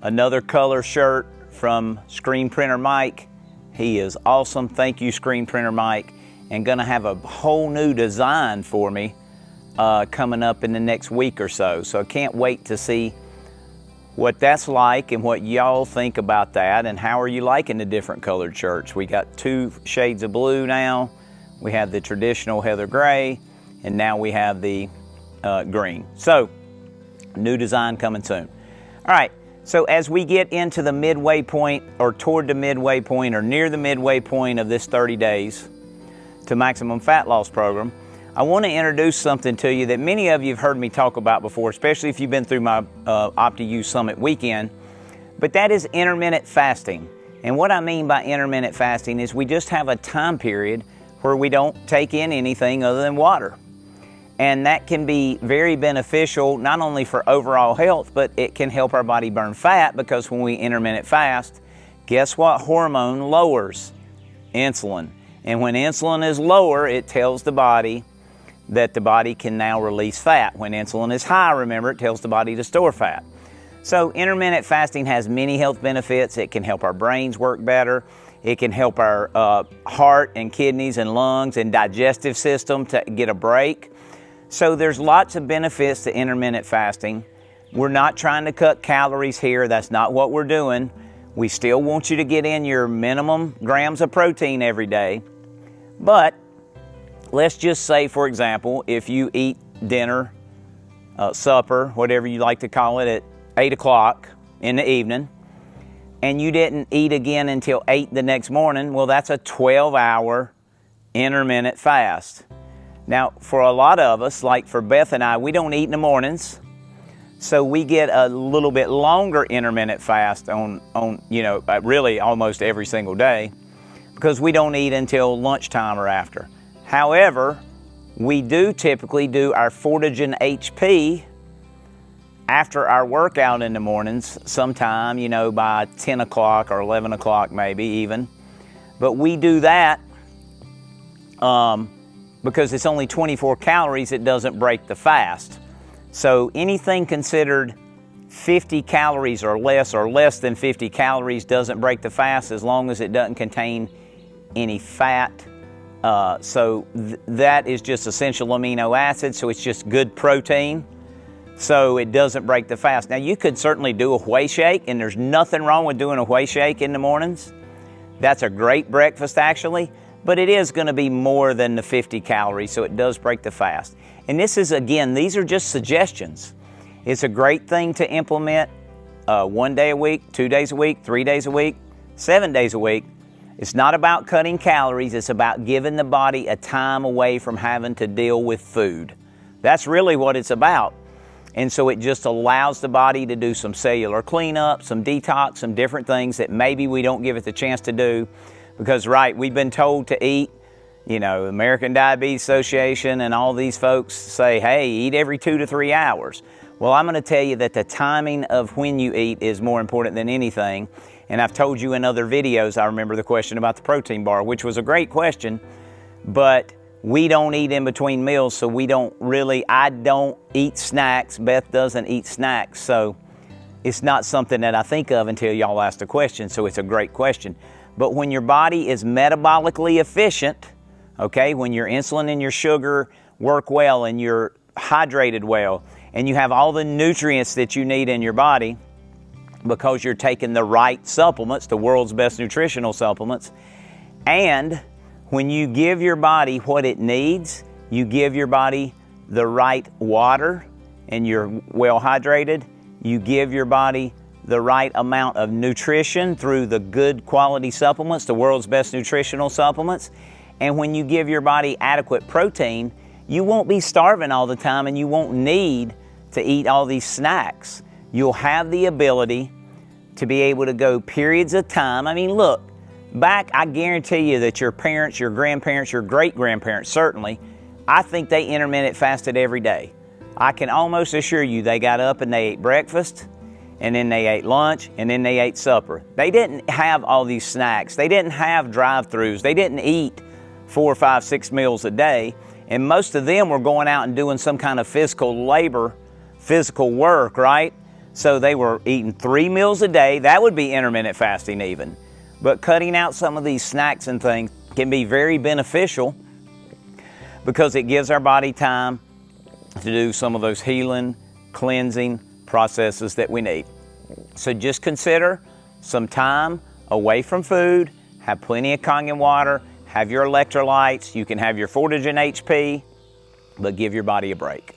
Another color shirt from Screen Printer Mike. He is awesome. Thank you, Screen Printer Mike. And gonna have a whole new design for me coming up in the next week or so. So I can't wait to see what that's like and what y'all think about that, and how are you liking the different colored shirts. We got 2 shades of blue now. We have the traditional heather gray, and now we have the green. So, new design coming soon. All right, so as we get into the midway point, or toward the midway point, or near the midway point of this 30 days to maximum fat loss program, I want to introduce something to you that many of you have heard me talk about before, especially if you've been through my OptiU Summit weekend, but that is intermittent fasting. And what I mean by intermittent fasting is we just have a time period where we don't take in anything other than water. And that can be very beneficial, not only for overall health, but it can help our body burn fat, because when we intermittent fast, guess what hormone lowers? Insulin. And when insulin is lower, it tells the body that the body can now release fat. When insulin is high, remember, it tells the body to store fat. So intermittent fasting has many health benefits. It can help our brains work better. It can help our heart and kidneys and lungs and digestive system to get a break. So there's lots of benefits to intermittent fasting. We're not trying to cut calories here. That's not what we're doing. We still want you to get in your minimum grams of protein every day. But let's just say, for example, if you eat dinner, supper, whatever you like to call it, at 8 o'clock in the evening, and you didn't eat again until 8 the next morning, well, that's a 12-hour intermittent fast. Now, for a lot of us, like for Beth and I, we don't eat in the mornings, so we get a little bit longer intermittent fast on really almost every single day, because we don't eat until lunchtime or after. However, we do typically do our Fortigen HP after our workout in the mornings, sometime, by 10 o'clock or 11 o'clock maybe even. But we do that because it's only 24 calories, it doesn't break the fast. So anything considered 50 calories or less than 50 calories doesn't break the fast, as long as it doesn't contain any fat. That is just essential amino acids, so it's just good protein, so it doesn't break the fast. Now, you could certainly do a whey shake, and there's nothing wrong with doing a whey shake in the mornings. That's a great breakfast, actually, but it is going to be more than the 50 calories, so it does break the fast. And this is, again, these are just suggestions. It's a great thing to implement 1 day a week, 2 days a week, 3 days a week, 7 days a week. It's not about cutting calories, it's about giving the body a time away from having to deal with food. That's really what it's about. And so it just allows the body to do some cellular cleanup, some detox, some different things that maybe we don't give it the chance to do. Because, right, we've been told to eat, American Diabetes Association and all these folks say, hey, eat every 2 to 3 hours. Well, I'm going to tell you that the timing of when you eat is more important than anything. And I've told you in other videos, I remember the question about the protein bar, which was a great question, but we don't eat in between meals, so I don't eat snacks. Beth doesn't eat snacks, so it's not something that I think of until y'all ask the question, so it's a great question. But when your body is metabolically efficient, okay, when your insulin and your sugar work well and you're hydrated well, and you have all the nutrients that you need in your body, because you're taking the right supplements, the world's best nutritional supplements, and when you give your body what it needs, you give your body the right water and you're well hydrated, you give your body the right amount of nutrition through the good quality supplements, the world's best nutritional supplements, and when you give your body adequate protein, you won't be starving all the time and you won't need to eat all these snacks. You'll have the ability to be able to go periods of time. I mean, look, back, I guarantee you that your parents, your grandparents, your great-grandparents, certainly, I think they intermittent fasted every day. I can almost assure you they got up and they ate breakfast, and then they ate lunch, and then they ate supper. They didn't have all these snacks. They didn't have drive-thrus. They didn't eat 4, 5, 6 meals a day, and most of them were going out and doing some kind of physical labor, physical work, right? So they were eating 3 meals a day. That would be intermittent fasting even. But cutting out some of these snacks and things can be very beneficial because it gives our body time to do some of those healing, cleansing processes that we need. So just consider some time away from food, have plenty of Kangen water, have your electrolytes, you can have your Fortigen HP, but give your body a break.